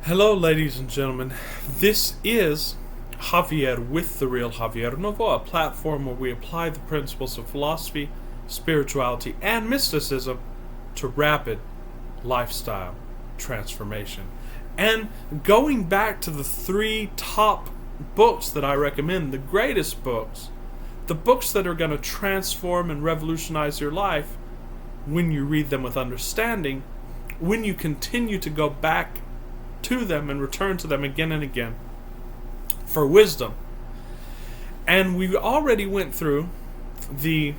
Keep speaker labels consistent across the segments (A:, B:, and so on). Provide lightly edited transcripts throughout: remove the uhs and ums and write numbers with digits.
A: Hello, ladies and gentlemen. This is Javier with The Real Javier Novo, a platform where we apply the principles of philosophy, spirituality, and mysticism to rapid lifestyle transformation. And going back to the three top books that I recommend, the greatest books, the books that are going to transform and revolutionize your life when you read them with understanding, when you continue to go back to them and return to them again and again for wisdom. And we already went through the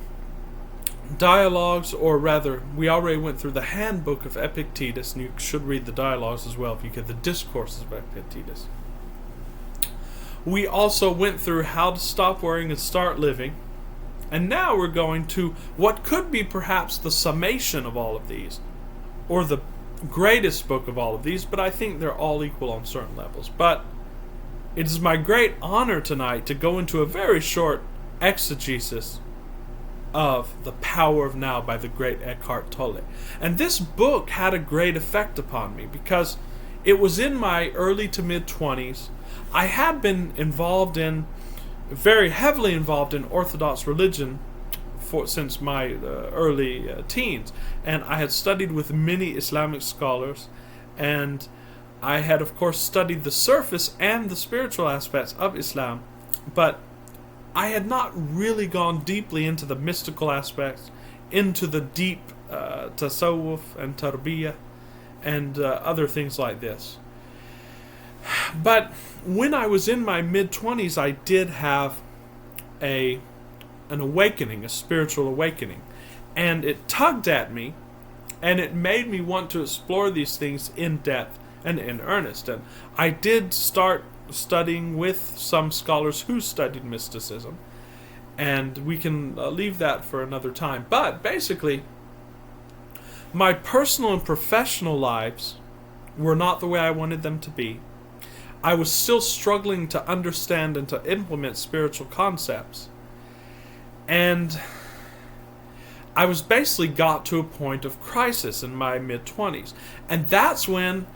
A: dialogues, or rather, we already went through the handbook of Epictetus, and you should read the dialogues as well if you get the discourses of Epictetus. We also went through how to stop worrying and start living. And now we're going to what could be perhaps the summation of all of these, or the greatest book of all of these, but I think they're all equal on certain levels. But it is my great honor tonight to go into a very short exegesis of The Power of Now by the great Eckhart Tolle. And this book had a great effect upon me because it was in my early to mid 20s. I had been very heavily involved in Orthodox religion since my early teens, and I had studied with many Islamic scholars, and I had of course studied the surface and the spiritual aspects of Islam, but I had not really gone deeply into the mystical aspects, into the deep tasawwuf and tarbiyah and other things like this. But when I was in my mid-20s, I did have an awakening, a spiritual awakening. And it tugged at me, and it made me want to explore these things in depth and in earnest. And I did start studying with some scholars who studied mysticism, and we can leave that for another time. But basically, my personal and professional lives were not the way I wanted them to be. I was still struggling to understand and to implement spiritual concepts. And I was basically got to a point of crisis in my mid-20s. And that's when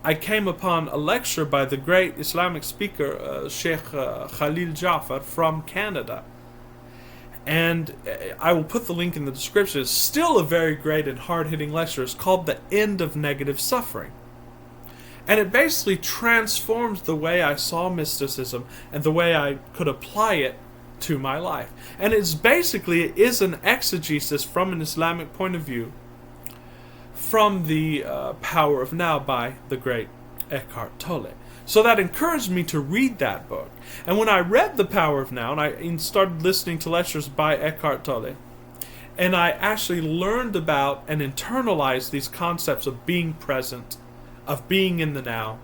A: I came upon a lecture by the great Islamic speaker, Sheikh Khalil Jafar from Canada. And I will put the link in the description. It's still a very great and hard-hitting lecture. It's called The End of Negative Suffering. And it basically transformed the way I saw mysticism and the way I could apply it to my life. And it is an exegesis from an Islamic point of view from The Power of Now by the great Eckhart Tolle. So that encouraged me to read that book. And when I read The Power of Now, and I started listening to lectures by Eckhart Tolle, and I actually learned about and internalized these concepts of being present, of being in the now,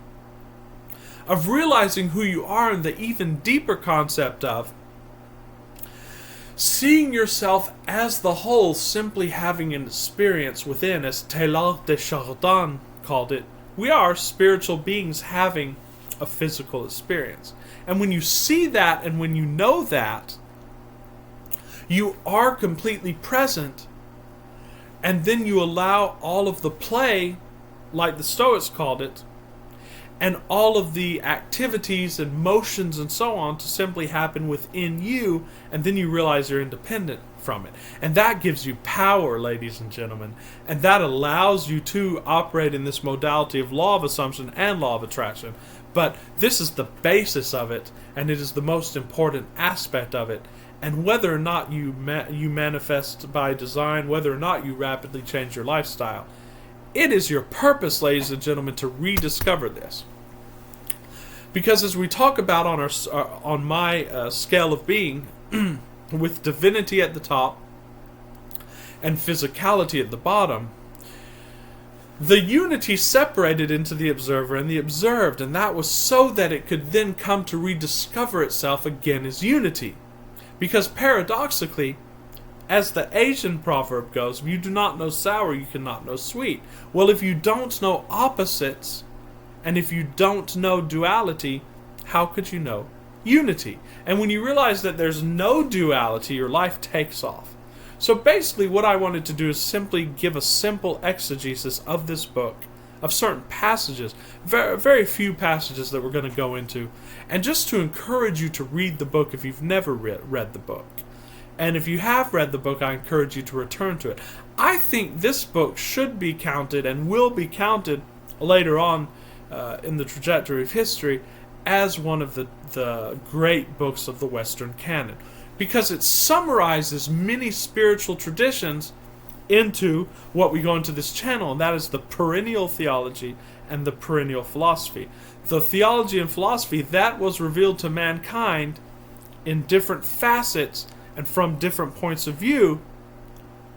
A: of realizing who you are, and the even deeper concept of seeing yourself as the whole, simply having an experience within, as Teilhard de Chardin called it. We are spiritual beings having a physical experience. And when you see that, and when you know that, you are completely present, and then you allow all of the play, like the Stoics called it, and all of the activities and motions and so on to simply happen within you, and then you realize you're independent from it. And that gives you power, ladies and gentlemen, and that allows you to operate in this modality of law of assumption and law of attraction. But this is the basis of it, and it is the most important aspect of it. And whether or not you manifest by design, whether or not you rapidly change your lifestyle, it is your purpose, ladies and gentlemen, to rediscover this. Because as we talk about on my scale of being, with divinity at the top and physicality at the bottom, the unity separated into the observer and the observed, and that was so that it could then come to rediscover itself again as unity. Because paradoxically, as the Asian proverb goes, if you do not know sour, you cannot know sweet. Well, if you don't know opposites, and if you don't know duality, how could you know unity? And when you realize that there's no duality, your life takes off. So basically what I wanted to do is simply give a simple exegesis of this book of certain passages, very, very few passages that we're going to go into, and just to encourage you to read the book if you've never read the book. And if you have read the book, I encourage you to return to it. I think this book should be counted and will be counted later on in the trajectory of history as one of the great books of the Western canon, because it summarizes many spiritual traditions into what we go into this channel, and that is the perennial theology and the perennial philosophy. The theology and philosophy that was revealed to mankind in different facets and from different points of view,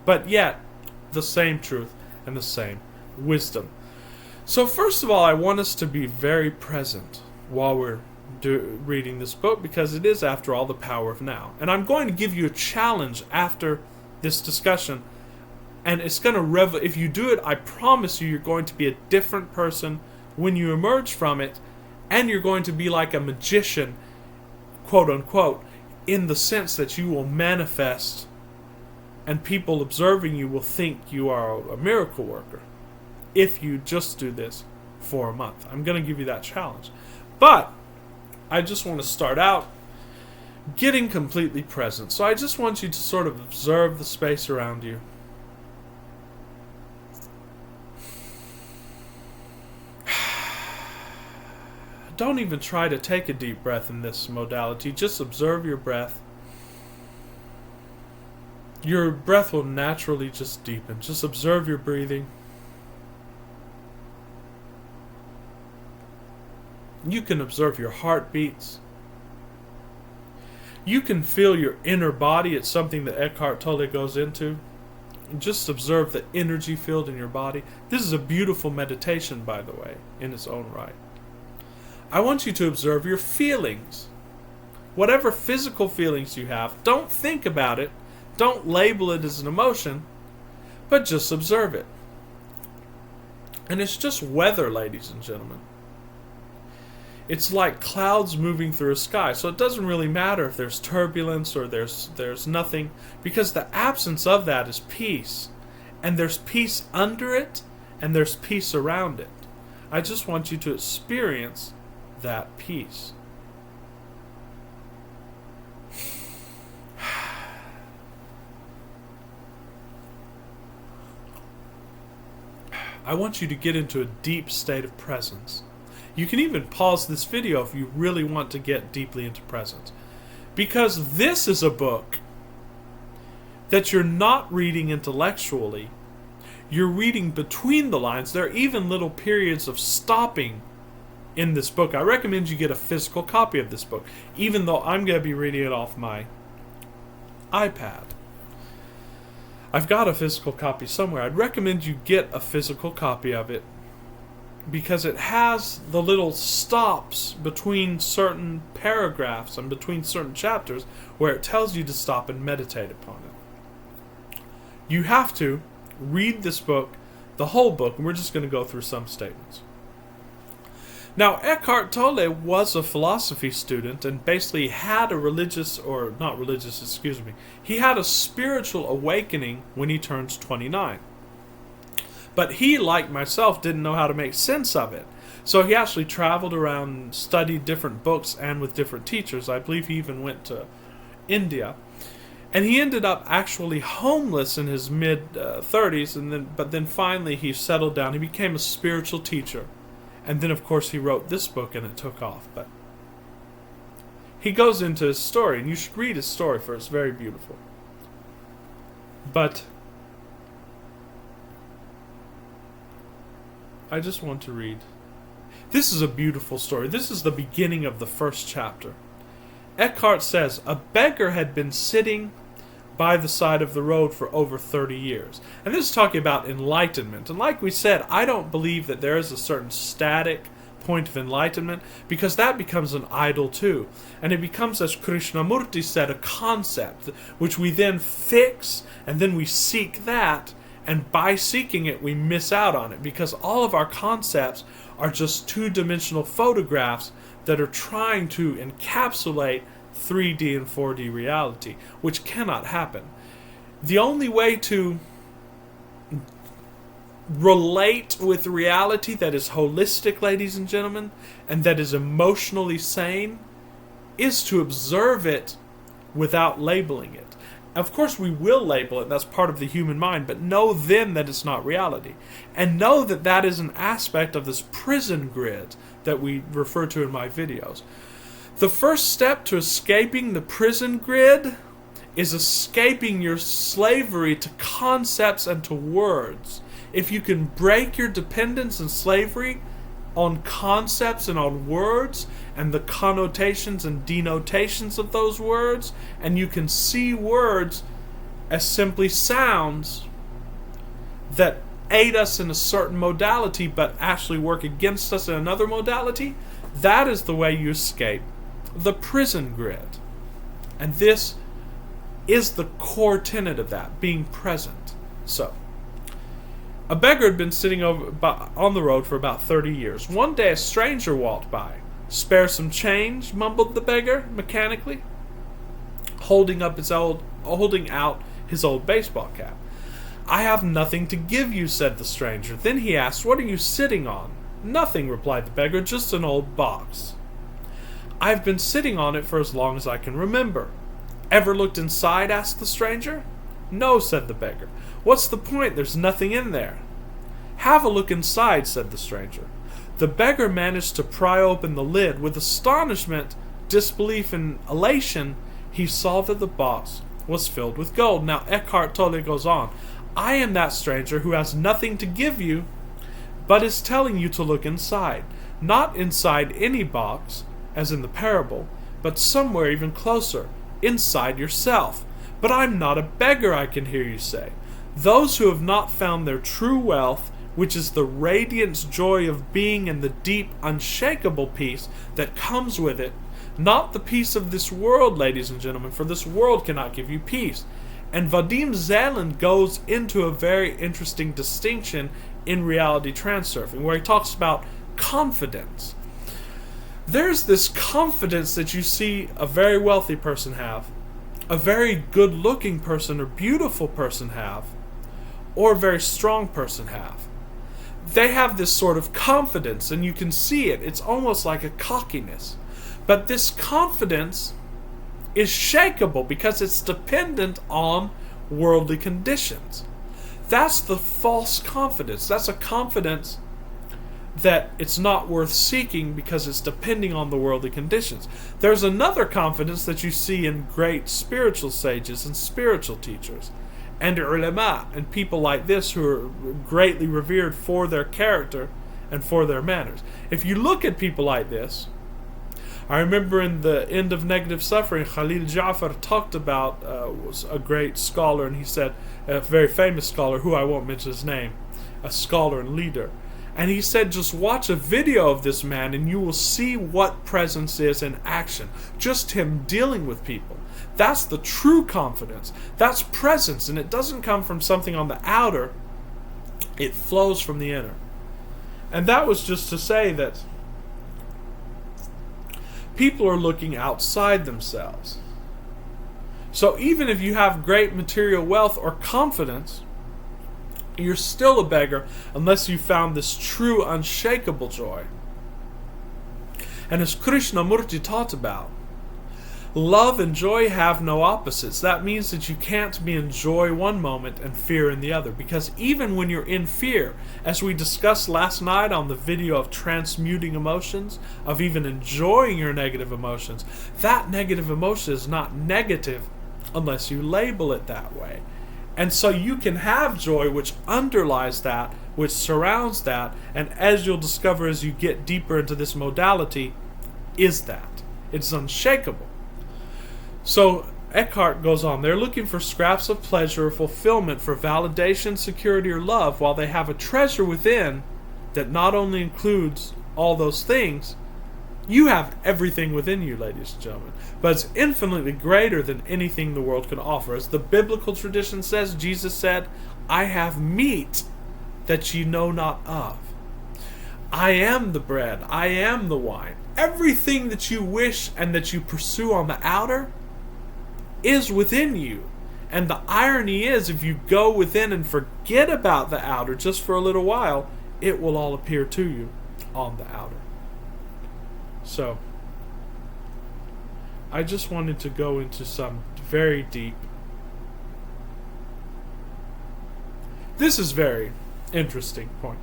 A: but yet the same truth and the same wisdom. So first of all, I want us to be very present while we're reading this book, because it is, after all, the power of now. And I'm going to give you a challenge after this discussion, and it's going to if you do it, I promise you, you're going to be a different person when you emerge from it, and you're going to be like a magician, quote unquote, in the sense that you will manifest, and people observing you will think you are a miracle worker if you just do this for a month. I'm going to give you that challenge. But I just want to start out getting completely present. So I just want you to sort of observe the space around you. Don't even try to take a deep breath in this modality. Just observe your breath. Your breath will naturally just deepen. Just observe your breathing. You can observe your heartbeats. You can feel your inner body. It's something that Eckhart Tolle goes into. Just observe the energy field in your body. This is a beautiful meditation, by the way, in its own right. I want you to observe your feelings. Whatever physical feelings you have, don't think about it. Don't label it as an emotion, but just observe it. And it's just weather, ladies and gentlemen. It's like clouds moving through a sky. So it doesn't really matter if there's turbulence or there's nothing, because the absence of that is peace. And there's peace under it, and there's peace around it. I just want you to experience that peace. I want you to get into a deep state of presence. You can even pause this video if you really want to get deeply into presence. Because this is a book that you're not reading intellectually. You're reading between the lines. There are even little periods of stopping in this book. I recommend you get a physical copy of this book, even though I'm going to be reading it off my iPad. I've got a physical copy somewhere. I'd recommend you get a physical copy of it, because it has the little stops between certain paragraphs and between certain chapters where it tells you to stop and meditate upon it. You have to read this book, the whole book, and we're just going to go through some statements. Now, Eckhart Tolle was a philosophy student and basically had a he had a spiritual awakening when he turns 29. But he, like myself, didn't know how to make sense of it. So he actually traveled around and studied different books and with different teachers. I believe he even went to India. And he ended up actually homeless in his mid-30s, but then finally he settled down. He became a spiritual teacher. And then, of course, he wrote this book and it took off. But he goes into his story, and you should read his story, for it's very beautiful. But I just want to read. This is a beautiful story. This is the beginning of the first chapter. Eckhart says, a beggar had been sitting by the side of the road for over 30 years. And this is talking about enlightenment. And like we said, I don't believe that there is a certain static point of enlightenment, because that becomes an idol too. And it becomes, as Krishnamurti said, a concept, which we then fix, and then we seek that. And by seeking it, we miss out on it, because all of our concepts are just two-dimensional photographs that are trying to encapsulate 3D and 4D reality, which cannot happen. The only way to relate with reality that is holistic, ladies and gentlemen, and that is emotionally sane, is to observe it without labeling it. Of course, we will label it, that's part of the human mind, but know then that it's not reality. And know that that is an aspect of this prison grid that we refer to in my videos. The first step to escaping the prison grid is escaping your slavery to concepts and to words. If you can break your dependence and slavery on concepts and on words and the connotations and denotations of those words, and you can see words as simply sounds that aid us in a certain modality but actually work against us in another modality, that is the way you escape the prison grid. And this is the core tenet of that, being present. So, a beggar had been sitting on the road for about 30 years. One day a stranger walked by. "Spare some change," mumbled the beggar mechanically, holding out his old baseball cap. "I have nothing to give you," said the stranger. Then he asked, "What are you sitting on?" "Nothing," replied the beggar, "just an old box." "I've been sitting on it for as long as I can remember." "Ever looked inside?" asked the stranger. "No," said the beggar. "What's the point? There's nothing in there." "Have a look inside," said the stranger. The beggar managed to pry open the lid. With astonishment, disbelief, and elation, he saw that the box was filled with gold. Now Eckhart Tolle goes on, "I am that stranger who has nothing to give you, but is telling you to look inside. Not inside any box, as in the parable, but somewhere even closer, inside yourself. But I'm not a beggar," I can hear you say. Those who have not found their true wealth, which is the radiant joy of being and the deep, unshakable peace that comes with it, not the peace of this world, ladies and gentlemen, for this world cannot give you peace. And Vadim Zeland goes into a very interesting distinction in reality transurfing, where he talks about confidence. There's this confidence that you see a very wealthy person have, a very good-looking person or beautiful person have, or a very strong person have. They have this sort of confidence, and you can see it. It's almost like a cockiness. But this confidence is shakeable because it's dependent on worldly conditions. That's the false confidence. That's a confidence that it's not worth seeking because it's depending on the worldly conditions. There's another confidence that you see in great spiritual sages and spiritual teachers and ulama and people like this who are greatly revered for their character and for their manners. If you look at people like this, I remember in the End of Negative Suffering, Khalil Jafar talked about was a great scholar, and he said, a very famous scholar who I won't mention his name, a scholar and leader. And he said, just watch a video of this man and you will see what presence is in action. Just him dealing with people. That's the true confidence. That's presence, and it doesn't come from something on the outer. It flows from the inner. And that was just to say that people are looking outside themselves. So even if you have great material wealth or confidence, you're still a beggar unless you found this true, unshakable joy. And as Krishnamurti taught about, love and joy have no opposites. That means that you can't be in joy one moment and fear in the other. Because even when you're in fear, as we discussed last night on the video of transmuting emotions, of even enjoying your negative emotions, that negative emotion is not negative unless you label it that way. And so you can have joy which underlies that, which surrounds that, and as you'll discover as you get deeper into this modality, is that. It's unshakable. So Eckhart goes on, they're looking for scraps of pleasure or fulfillment for validation, security, or love, while they have a treasure within that not only includes all those things. You have everything within you, ladies and gentlemen, but it's infinitely greater than anything the world can offer. As the biblical tradition says, Jesus said, I have meat that ye know not of. I am the bread. I am the wine. Everything that you wish and that you pursue on the outer is within you. And the irony is, if you go within and forget about the outer just for a little while, it will all appear to you on the outer. So, I just wanted to go into some very deep. This is very interesting point.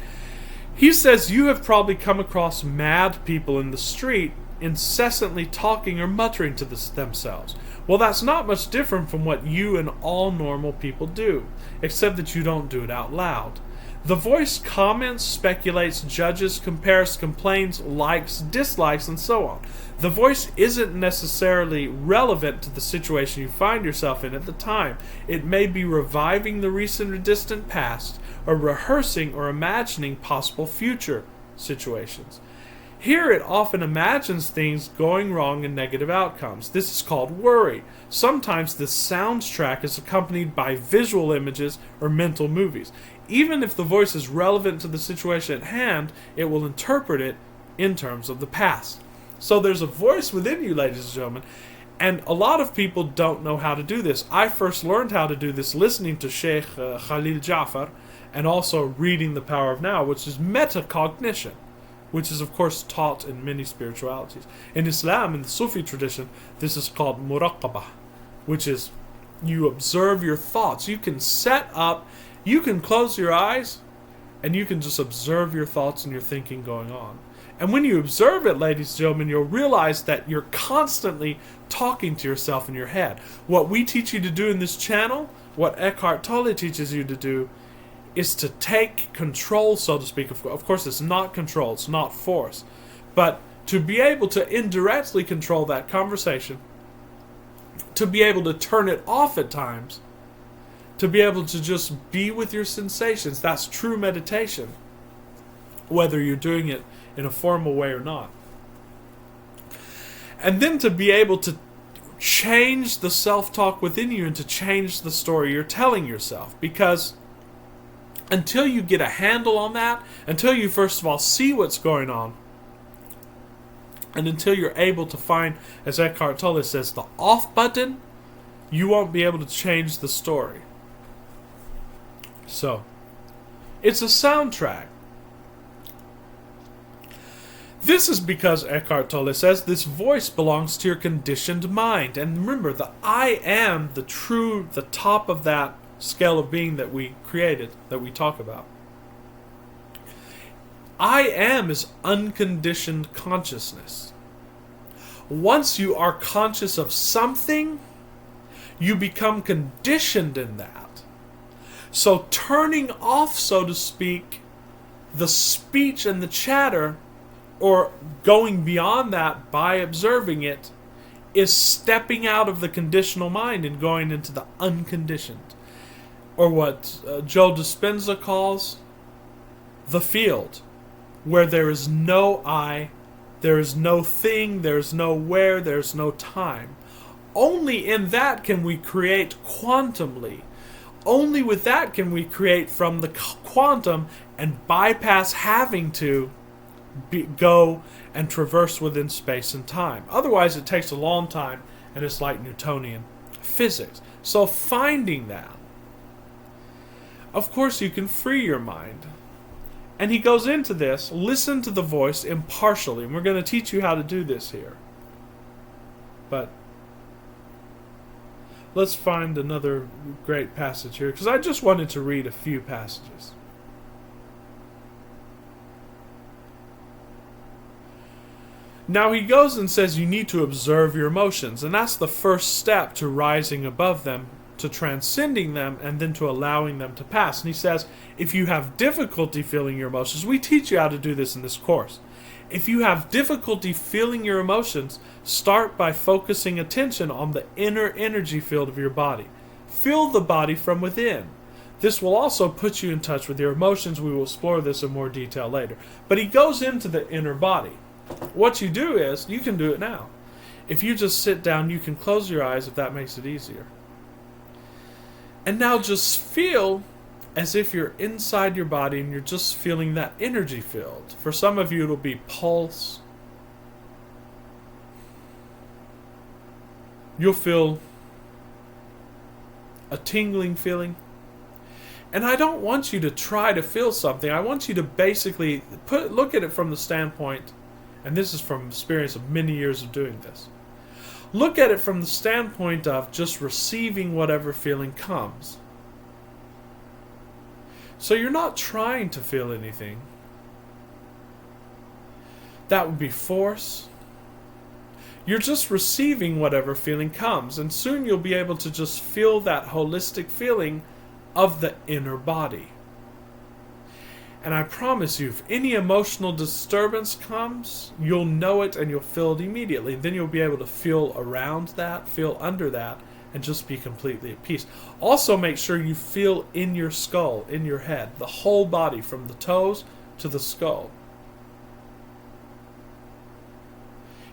A: He says you have probably come across mad people in the street incessantly talking or muttering to themselves. Well, that's not much different from what you and all normal people do, except that you don't do it out loud. The voice comments, speculates, judges, compares, complains, likes, dislikes, and so on. The voice isn't necessarily relevant to the situation you find yourself in at the time. It may be reviving the recent or distant past, or rehearsing or imagining possible future situations. Here it often imagines things going wrong and negative outcomes. This is called worry. Sometimes the soundtrack is accompanied by visual images or mental movies. Even if the voice is relevant to the situation at hand, it will interpret it in terms of the past. So there's a voice within you, ladies and gentlemen, and a lot of people don't know how to do this. I first learned how to do this listening to Sheikh Khalil Jafar, and also reading The Power of Now, which is metacognition, which is of course taught in many spiritualities. In Islam, in the Sufi tradition, this is called muraqabah, which is you observe your thoughts. You can set up, you can close your eyes, and you can just observe your thoughts and your thinking going on. And when you observe it, ladies and gentlemen, you'll realize that you're constantly talking to yourself in your head. What we teach you to do in this channel, what Eckhart Tolle teaches you to do, is to take control, so to speak. Of course, it's not control, it's not force. But to be able to indirectly control that conversation, to be able to turn it off at times, to be able to just be with your sensations, that's true meditation, whether you're doing it in a formal way or not. And then to be able to change the self-talk within you and to change the story you're telling yourself. Because until you get a handle on that, until you first of all see what's going on, and until you're able to find, as Eckhart Tolle says, the off button, you won't be able to change the story. So, it's a soundtrack. This is because Eckhart Tolle says this voice belongs to your conditioned mind. And remember, the I am, the top of that scale of being that we created, that we talk about. I am is unconditioned consciousness. Once you are conscious of something, you become conditioned in that. So turning off, so to speak, the speech and the chatter, or going beyond that by observing it, is stepping out of the conditional mind and going into the unconditioned. Or what Joe Dispenza calls the field, where there is no I, there is no thing, there is no where, there is no time. Only in that can we create quantumly. Only with that can we create from the quantum and bypass having to go and traverse within space and time. Otherwise, it takes a long time, and it's like Newtonian physics. So finding that, of course, you can free your mind. And he goes into this, listen to the voice impartially. And we're going to teach you how to do this here. But let's find another great passage here, because I just wanted to read a few passages. Now he goes and says you need to observe your emotions, and that's the first step to rising above them, to transcending them, and then to allowing them to pass. And he says, if you have difficulty feeling your emotions, we teach you how to do this in this course. If you have difficulty feeling your emotions, start by focusing attention on the inner energy field of your body. Feel the body from within. This will also put you in touch with your emotions. We will explore this in more detail later. But he goes into the inner body. What you do is, you can do it now. If you just sit down, you can close your eyes if that makes it easier. And now just feel as if you're inside your body and you're just feeling that energy field. For some of you, it'll be pulse. You'll feel a tingling feeling. And I don't want you to try to feel something. I want you to basically look at it from the standpoint, and this is from experience of many years of doing this. Look at it from the standpoint of just receiving whatever feeling comes. So you're not trying to feel anything. That would be force. You're just receiving whatever feeling comes, and soon you'll be able to just feel that holistic feeling of the inner body. And I promise you, if any emotional disturbance comes, you'll know it and you'll feel it immediately. Then you'll be able to feel around that, feel under that, and just be completely at peace. Also make sure you feel in your skull, in your head, the whole body from the toes to the skull.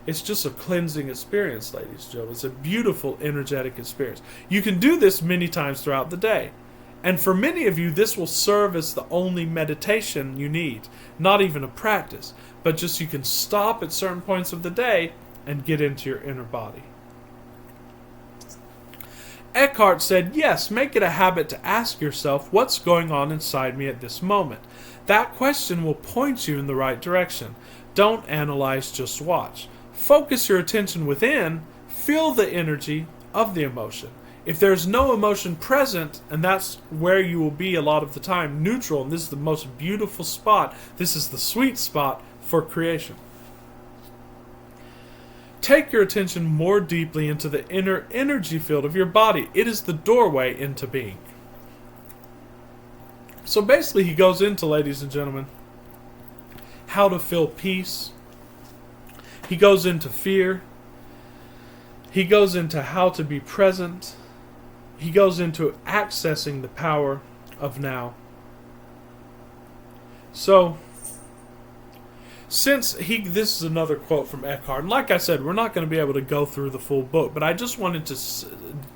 A: It's just a cleansing experience, ladies and gentlemen. It's a beautiful, energetic experience. You can do this many times throughout the day. And for many of you, this will serve as the only meditation you need. Not even a practice, but just you can stop at certain points of the day and get into your inner body. Eckhart said, yes, make it a habit to ask yourself, what's going on inside me at this moment? That question will point you in the right direction. Don't analyze, just watch. Focus your attention within, feel the energy of the emotion. If there's no emotion present, and that's where you will be a lot of the time, neutral, and this is the most beautiful spot, this is the sweet spot for creation. Take your attention more deeply into the inner energy field of your body. It is the doorway into being. So basically he goes into, ladies and gentlemen, how to feel peace. He goes into fear. He goes into how to be present. He goes into accessing the power of now. So, this is another quote from Eckhart. And like I said, we're not going to be able to go through the full book, but I just wanted to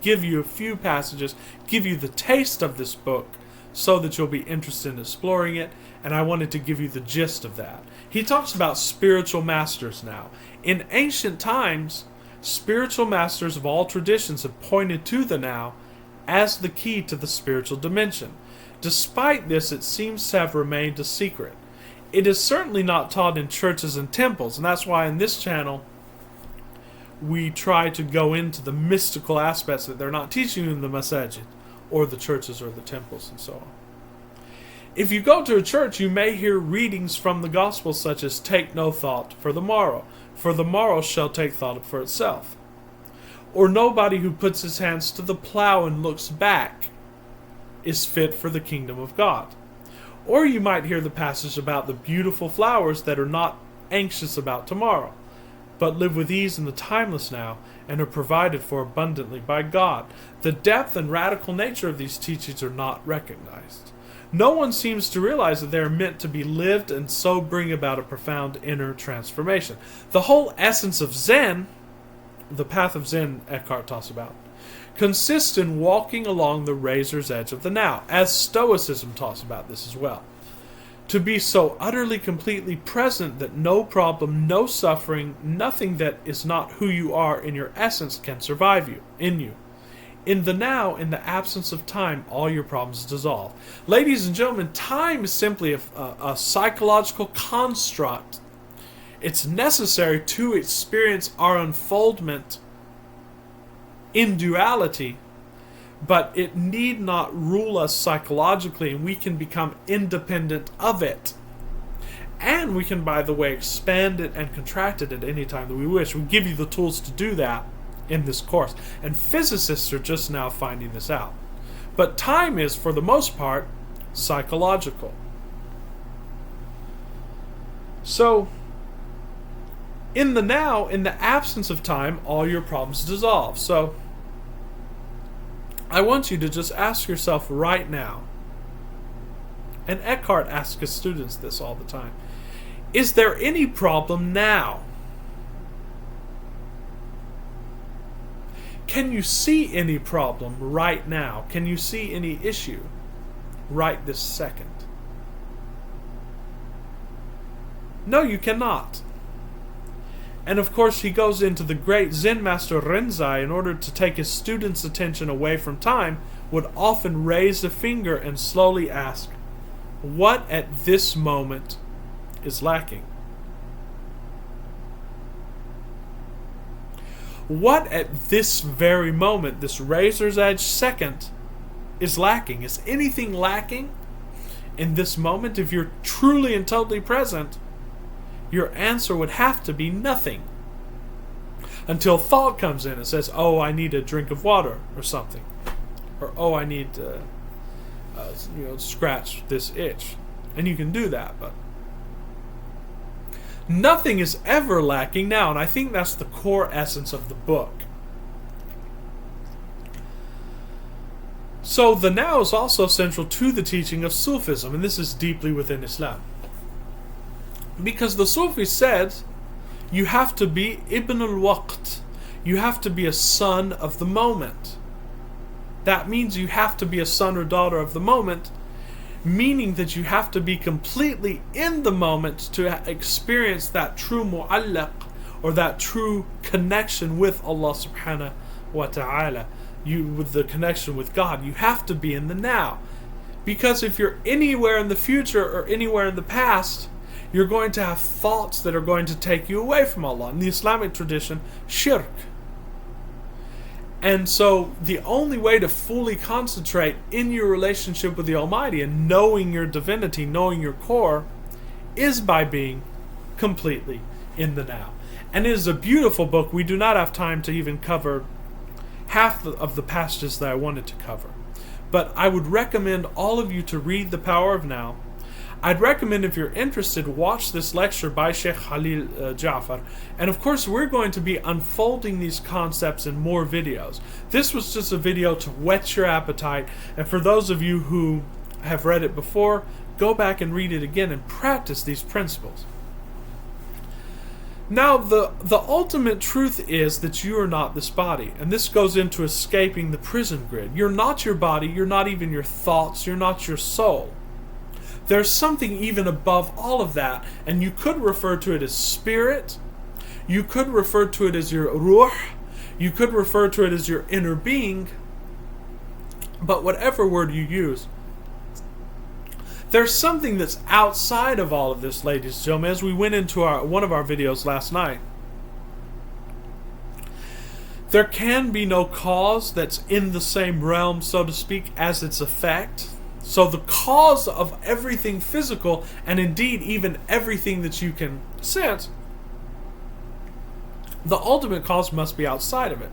A: give you a few passages, give you the taste of this book, so that you'll be interested in exploring it, and I wanted to give you the gist of that. He talks about spiritual masters now. In ancient times, spiritual masters of all traditions have pointed to the now as the key to the spiritual dimension. Despite this, it seems to have remained a secret. It is certainly not taught in churches and temples, and that's why in this channel we try to go into the mystical aspects that they're not teaching you in the masajid, or the churches or the temples and so on. If you go to a church, you may hear readings from the gospel such as, take no thought for the morrow shall take thought for itself. Or nobody who puts his hands to the plow and looks back is fit for the kingdom of God. Or you might hear the passage about the beautiful flowers that are not anxious about tomorrow, but live with ease in the timeless now and are provided for abundantly by God. The depth and radical nature of these teachings are not recognized. No one seems to realize that they are meant to be lived and so bring about a profound inner transformation. The whole essence of Zen, the path of Zen Eckhart talks about, consists in walking along the razor's edge of the now, as Stoicism talks about this as well. To be so utterly completely present that no problem, no suffering, nothing that is not who you are in your essence can survive you. In the now, in the absence of time, all your problems dissolve. Ladies and gentlemen, time is simply a psychological construct. It's necessary to experience our unfoldment in duality, but it need not rule us psychologically, and we can become independent of it. And we can, by the way, expand it and contract it at any time that we wish. We give you the tools to do that in this course. And physicists are just now finding this out. But time is, for the most part, psychological. So, in the now, in the absence of time, all your problems dissolve. So, I want you to just ask yourself right now, and Eckhart asks his students this all the time, is there any problem now? Can you see any problem right now? Can you see any issue right this second? No, you cannot. And of course, he goes into the great Zen master Rinzai, in order to take his students' attention away from time, would often raise a finger and slowly ask, what at this moment is lacking? What at this very moment, this razor's edge second, is lacking? Is anything lacking in this moment? If you're truly and totally present, your answer would have to be nothing. Until thought comes in and says, oh, I need a drink of water or something. Or, oh, I need to scratch this itch. And you can do that, but nothing is ever lacking now. And I think that's the core essence of the book. So the now is also central to the teaching of Sufism, and this is deeply within Islam. Because the Sufis said, you have to be Ibn al-Waqt. You have to be a son of the moment. That means you have to be a son or daughter of the moment, meaning that you have to be completely in the moment to experience that true mu'allaq, or that true connection with Allah subhanahu wa ta'ala. With the connection with God, you have to be in the now. Because if you're anywhere in the future or anywhere in the past, you're going to have thoughts that are going to take you away from Allah. In the Islamic tradition, shirk. And so the only way to fully concentrate in your relationship with the Almighty and knowing your divinity, knowing your core, is by being completely in the now. And it is a beautiful book. We do not have time to even cover half of the passages that I wanted to cover. But I would recommend all of you to read The Power of Now. I'd recommend, if you're interested, watch this lecture by Sheikh Khalil Ja'far. And of course, we're going to be unfolding these concepts in more videos. This was just a video to whet your appetite. And for those of you who have read it before, go back and read it again and practice these principles. Now, the ultimate truth is that you are not this body. And this goes into escaping the prison grid. You're not your body. You're not even your thoughts. You're not your soul. There's something even above all of that, and you could refer to it as spirit. You could refer to it as your ruh. You could refer to it as your inner being. But whatever word you use, there's something that's outside of all of this, ladies and gentlemen. As we went into one of our videos last night, there can be no cause that's in the same realm, so to speak, as its effect. So the cause of everything physical, and indeed even everything that you can sense, the ultimate cause must be outside of it.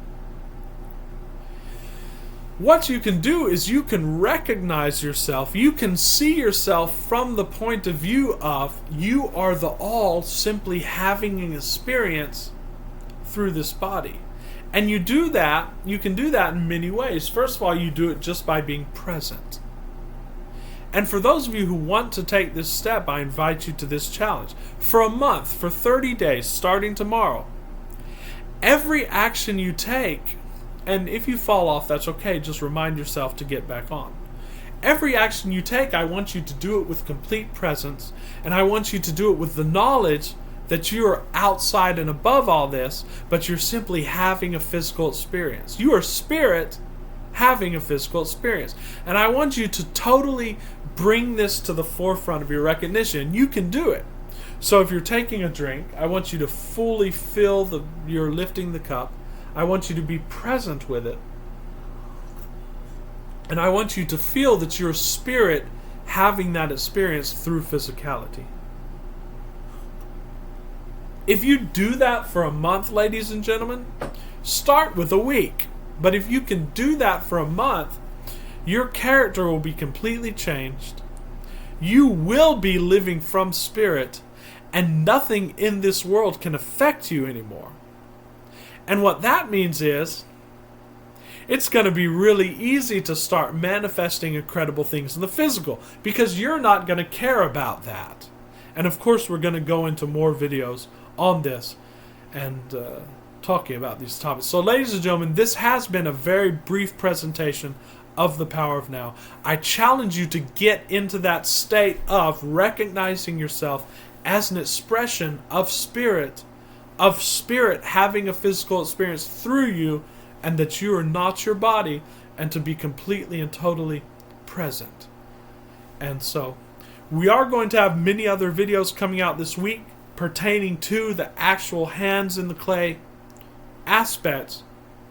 A: What you can do is you can recognize yourself. You can see yourself from the point of view of you are the all, simply having an experience through this body. And you do that, you can do that in many ways. First of all, you do it just by being present. And for those of you who want to take this step, I invite you to this challenge. For a month, for 30 days, starting tomorrow, every action you take, and if you fall off, that's okay, just remind yourself to get back on. Every action you take, I want you to do it with complete presence, and I want you to do it with the knowledge that you are outside and above all this, but you're simply having a physical experience. You are spirit having a physical experience. And I want you to totally bring this to the forefront of your recognition. You can do it. So if you're taking a drink, I want you to fully feel you're lifting the cup. I want you to be present with it. And I want you to feel that your spirit having that experience through physicality. If you do that for a month, ladies and gentlemen, start with a week. But if you can do that for a month, your character will be completely changed. You will be living from spirit, and nothing in this world can affect you anymore. And what that means is, it's going to be really easy to start manifesting incredible things in the physical, because you're not going to care about that. And of course, we're going to go into more videos on this and talking about these topics. So ladies and gentlemen, this has been a very brief presentation of The Power of Now. I challenge you to get into that state of recognizing yourself as an expression of spirit of spirit having a physical experience through you, and that you are not your body, and to be completely and totally present. And so, we are going to have many other videos coming out this week pertaining to the actual hands in the clay aspects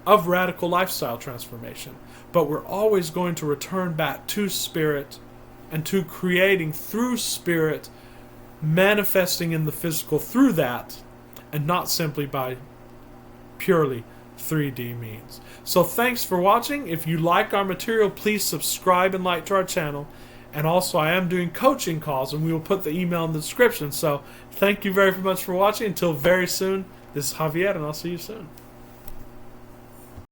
A: of radical lifestyle transformation. But we're always going to return back to spirit and to creating through spirit, manifesting in the physical through that, and not simply by purely 3D means. So thanks for watching. If you like our material, please subscribe and like to our channel. And also, I am doing coaching calls, and we will put the email in the description. So thank you very much for watching. Until very soon, this is Javier, and I'll see you soon.